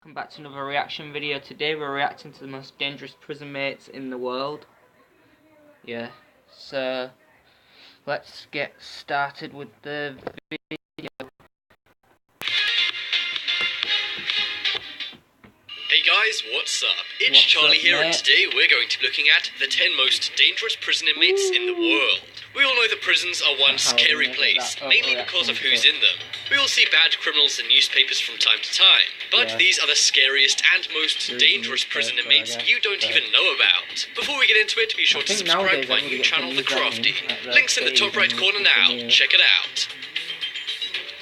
welcome back to another reaction video. Today we're reacting to the most dangerous prison mates in the world. Yeah, so let's get started with the video. Hey guys, what's up? It's Charlie here, and today we're going to be looking at the 10 most dangerous prison inmates in the world. We all know that prisons are one scary place, mainly because of who's in them. We all see bad criminals in newspapers from time to time, but these are the scariest and most dangerous prison inmates you don't even know about. Before we get into it, be sure to subscribe to my new channel, The Crafty. Link's in the top right corner now, check it out.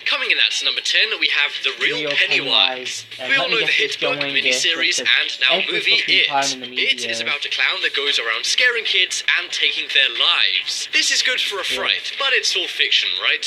Coming in at number 10, we have The Real Pennywise. We all know the hit book, miniseries, and now movie It. It is about a clown that goes around scaring kids and taking their lives. This is good for a fright, but it's all fiction, right?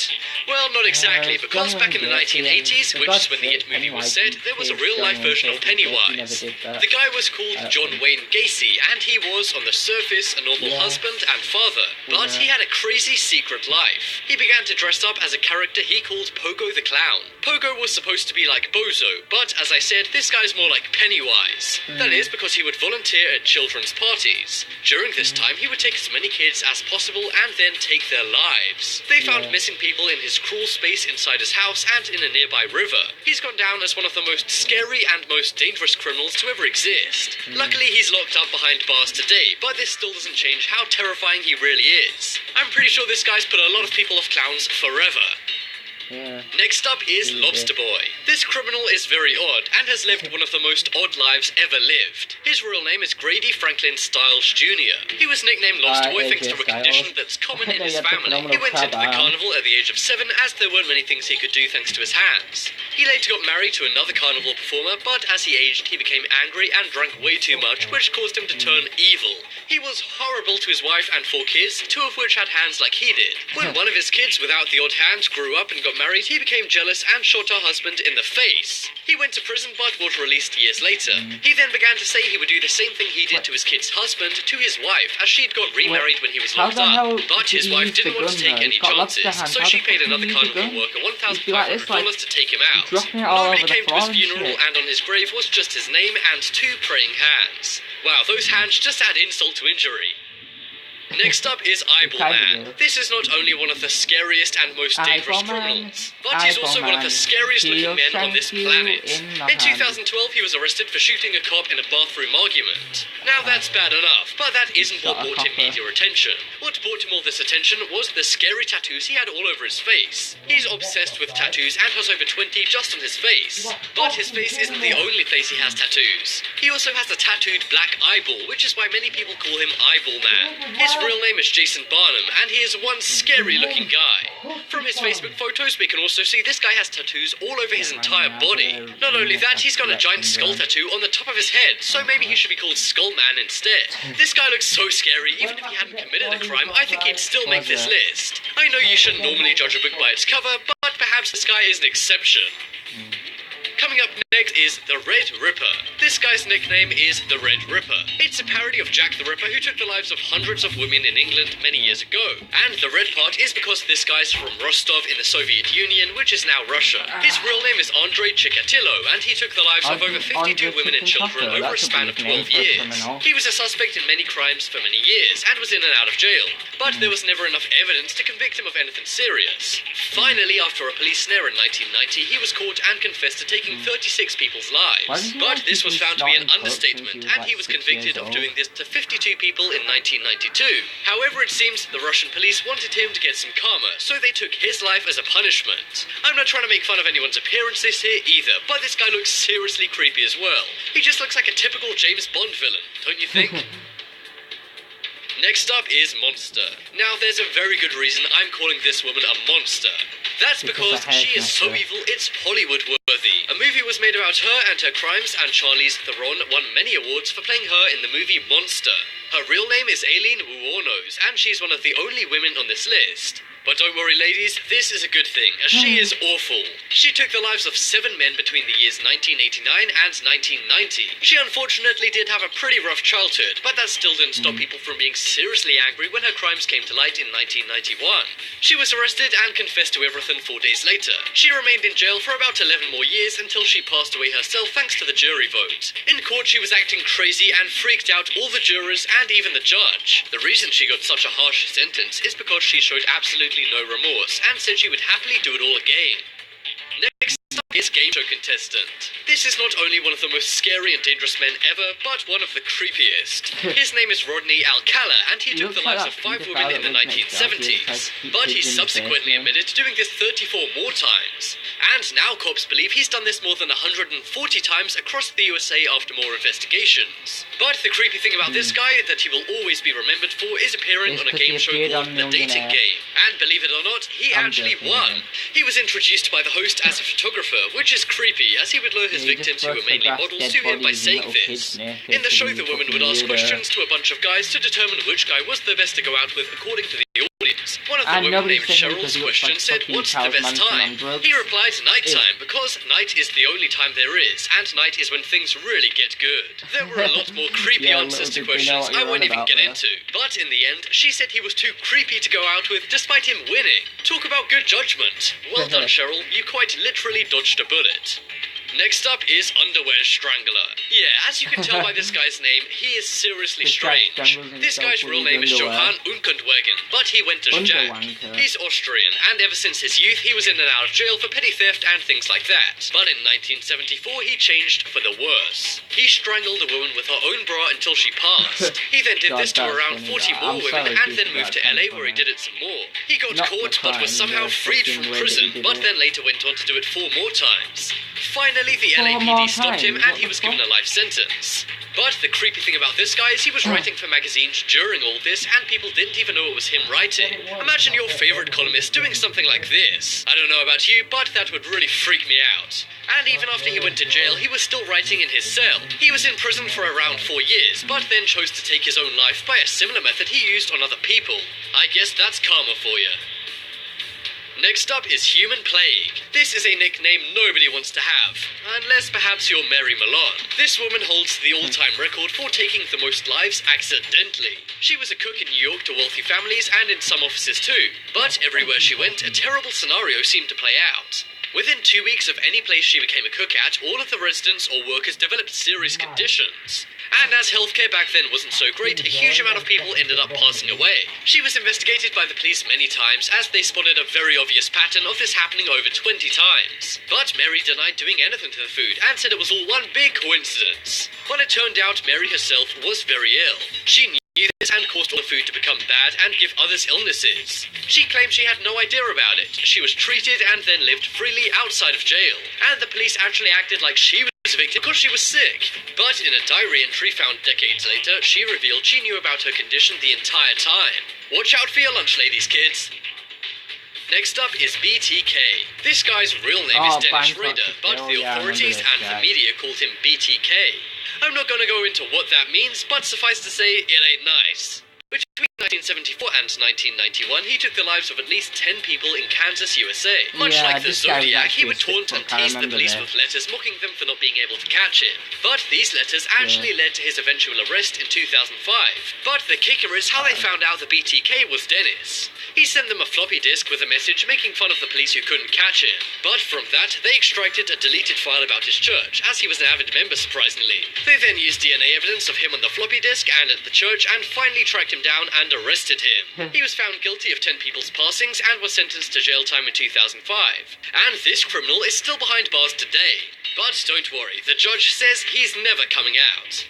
Well, not exactly, because back in the 1980s, which is when the It movie was set, there was a real-life version of Pennywise. The guy was called John Wayne Gacy, and he was, on the surface, a normal husband and father, but he had a crazy secret life. He began to dress up as a character he called Pogo the Clown. Pogo was supposed to be like Bozo, but as I said, this guy's more like Pennywise. That is because he would volunteer at children's parties. During this time, he would take as many kids as possible and then take their lives. They found missing people in his crawl space inside his house and in a nearby river. He's gone down as one of the most scary and most dangerous criminals to ever exist. Luckily, he's locked up behind bars today, but this still doesn't change how terrifying he really is. I'm pretty sure this guy's put a lot of people off clowns forever. Next up is Lobster Boy. This criminal is very odd and has lived one of the most odd lives ever lived. His real name is Grady Franklin Stiles Jr. He was nicknamed Lobster Boy thanks to a condition that's common in his family. He went into the carnival at the age of 7 as there weren't many things he could do thanks to his hands. He later got married to another carnival performer, but as he aged he became angry and drank way too much, which caused him to turn evil. He was horrible to his wife and 4 kids, 2 of which had hands like he did. When one of his kids without the odd hands grew up and got married, he became jealous and shot her husband in the face. He went to prison but was released years later. He then began to say he would do the same thing he did to his kid's husband to his wife, as she'd got remarried when he was locked up. But his wife didn't want to take any chances, so she paid another carnival worker $1,500 to take him out. Nobody came to his funeral, and on his grave was just his name and 2 praying hands. Wow, those hands just add insult to injury. Next up is Eyeball Man. This is not only one of the scariest and most dangerous criminals, but he's also one of the scariest looking men on this planet. In 2012, he was arrested for shooting a cop in a bathroom argument. Now that's bad enough, but that isn't what brought him media attention. What brought him all this attention was the scary tattoos he had all over his face. He's obsessed with tattoos and has over 20 just on his face. But his face isn't the only place he has tattoos. He also has a tattooed black eyeball, which is why many people call him Eyeball Man. His real name is Jason Barnum, and he is one scary looking guy. From his Facebook photos, we can also see this guy has tattoos all over his entire body. Not only that, he's got a giant skull tattoo on the top of his head, so maybe he should be called Skull Man instead. This guy looks so scary, even if he hadn't committed a crime, I think he'd still make this list. I know you shouldn't normally judge a book by its cover, but perhaps this guy is an exception. Coming up next is The Red Ripper. This guy's nickname is The Red Ripper. It's a parody of Jack the Ripper, who took the lives of hundreds of women in England many years ago. And the red part is because this guy's from Rostov in the Soviet Union, which is now Russia. His real name is Andrei Chikatilo, and he took the lives of over 52 women and children over a span of 12 years. He was a suspect in many crimes for many years, and was in and out of jail. But there was never enough evidence to convict him of anything serious. Finally, after a police snare in 1990, he was caught and confessed to taking 36 people's lives. But this was found to be an understatement, and he was convicted of doing this to 52 people in 1992. However, it seems the Russian police wanted him to get some karma, so they took his life as a punishment. I'm not trying to make fun of anyone's appearances here either, but this guy looks seriously creepy as well. He just looks like a typical James Bond villain, don't you think? Next up is Monster. Now, there's a very good reason I'm calling this woman a monster. That's because she is so evil, it's Hollywood-worthy. A movie was made about her and her crimes, and Charlize Theron won many awards for playing her in the movie Monster. Her real name is Aileen Wuornos, and she's one of the only women on this list. But don't worry, ladies, this is a good thing, as she is awful. She took the lives of 7 men between the years 1989 and 1990. She unfortunately did have a pretty rough childhood, but that still didn't stop people from being seriously angry when her crimes came to light in 1991. She was arrested and confessed to everything 4 days later. She remained in jail for about 11 more years until she passed away herself thanks to the jury vote. In court, she was acting crazy and freaked out all the jurors and even the judge. The reason she got such a harsh sentence is because she showed absolutely no remorse and said she would happily do it all again. Next up is game show contestant. This is not only one of the most scary and dangerous men ever, but one of the creepiest. His name is Rodney Alcala, and he took the lives of 5 women in the 1970s. But he subsequently admitted to doing this 34 more times. And now cops believe he's done this more than 140 times across the USA after more investigations. But the creepy thing about this guy that he will always be remembered for is appearing on a game show called The Dating Game. And believe it or not, he actually won. He was introduced by the host as a photographer, which is creepy, as he would lure his victims, who were mainly models, to him by saying this. In the show, the woman would ask questions to a bunch of guys to determine which guy was the best to go out with according to the audience. One of the women named Cheryl's question said, "What's the best time?" He replied, "Nighttime, because night is the only time there is, and night is when things really get good." There were a lot more creepy answers to questions I won't even get into. But in the end, she said he was too creepy to go out with despite him winning. Talk about good judgment. Well done, Cheryl. You quite literally dodged a bullet. Next up is Underwear Strangler. Yeah, as you can tell by this guy's name, he is seriously strange. This guy's real name is Johann Unkundwagen, but he went as Jack. He's Austrian, and ever since his youth, he was in and out of jail for petty theft and things like that. But in 1974, he changed for the worse. He strangled a woman with her own bra until she passed. He then did this to around 40 more women, and then moved to LA where he did it some more. He got caught, but was somehow freed from prison, but then later went on to do it 4 more times. Finally, the LAPD stopped him and he was given a life sentence. But the creepy thing about this guy is he was writing for magazines during all this, and people didn't even know it was him writing. Imagine your favorite columnist doing something like this. I don't know about you, but that would really freak me out. And even after he went to jail, he was still writing in his cell. He was in prison for around 4 years, but then chose to take his own life by a similar method he used on other people. I guess that's karma for you. Next up is Human Plague. This is a nickname nobody wants to have, unless perhaps you're Mary Malone. This woman holds the all-time record for taking the most lives accidentally. She was a cook in New York to wealthy families and in some offices too. But everywhere she went, a terrible scenario seemed to play out. Within 2 weeks of any place she became a cook at, all of the residents or workers developed serious conditions. And as healthcare back then wasn't so great, a huge amount of people ended up passing away. She was investigated by the police many times, as they spotted a very obvious pattern of this happening over 20 times. But Mary denied doing anything to the food, and said it was all one big coincidence. But it turned out Mary herself was very ill. She knew this and caused all the food to become bad and give others illnesses. She claimed she had no idea about it. She was treated and then lived freely outside of jail. And the police actually acted like she was a victim because she was sick. But in a diary entry found decades later, she revealed she knew about her condition the entire time. Watch out for your lunch, ladies, kids. Next up is BTK. This guy's real name is Dennis Rader, but the authorities and the media called him BTK. I'm not going to go into what that means, but suffice to say, it ain't nice. Between 1974 and 1991, he took the lives of at least 10 people in Kansas, USA. Much like the Zodiac, he would taunt and tease the police with letters mocking them for not being able to catch him. But these letters actually led to his eventual arrest in 2005. But the kicker is how they found out the BTK was Dennis. He sent them a floppy disk with a message making fun of the police who couldn't catch him. But from that, they extracted a deleted file about his church, as he was an avid member surprisingly. They then used DNA evidence of him on the floppy disk and at the church, and finally tracked him down and arrested him. He was found guilty of 10 people's passings and was sentenced to jail time in 2005. And this criminal is still behind bars today. But don't worry, the judge says he's never coming out.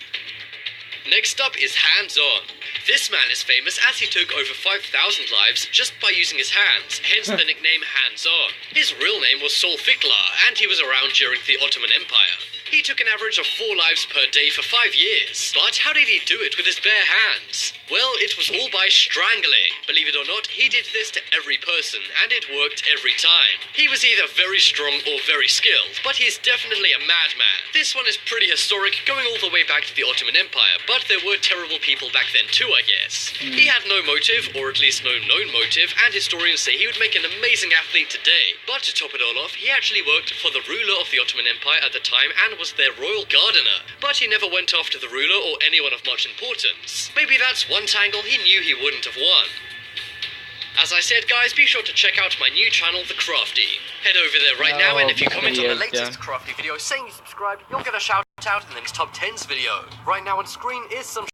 Next up is Hands On. This man is famous as he took over 5,000 lives just by using his hands, hence the nickname Hands On. His real name was Saul Fiklar, and he was around during the Ottoman Empire. He took an average of 4 lives per day for 5 years. But how did he do it with his bare hands? Well, it was all by strangling. Believe it or not, he did this to every person, and it worked every time. He was either very strong or very skilled, but he's definitely a madman. This one is pretty historic, going all the way back to the Ottoman Empire, but there were terrible people back then too, I guess. He had no motive, or at least no known motive, and historians say he would make an amazing athlete today. But to top it all off, he actually worked for the ruler of the Ottoman Empire at the time and was their royal gardener. But he never went after the ruler or anyone of much importance. Maybe that's one tangle he knew he wouldn't have won. As I said, guys, be sure to check out my new channel, The Crafty. Head over there right now, and if you comment on the latest Crafty video saying you subscribed, you'll get a shout out in the next Top 10s video. Right now on screen is some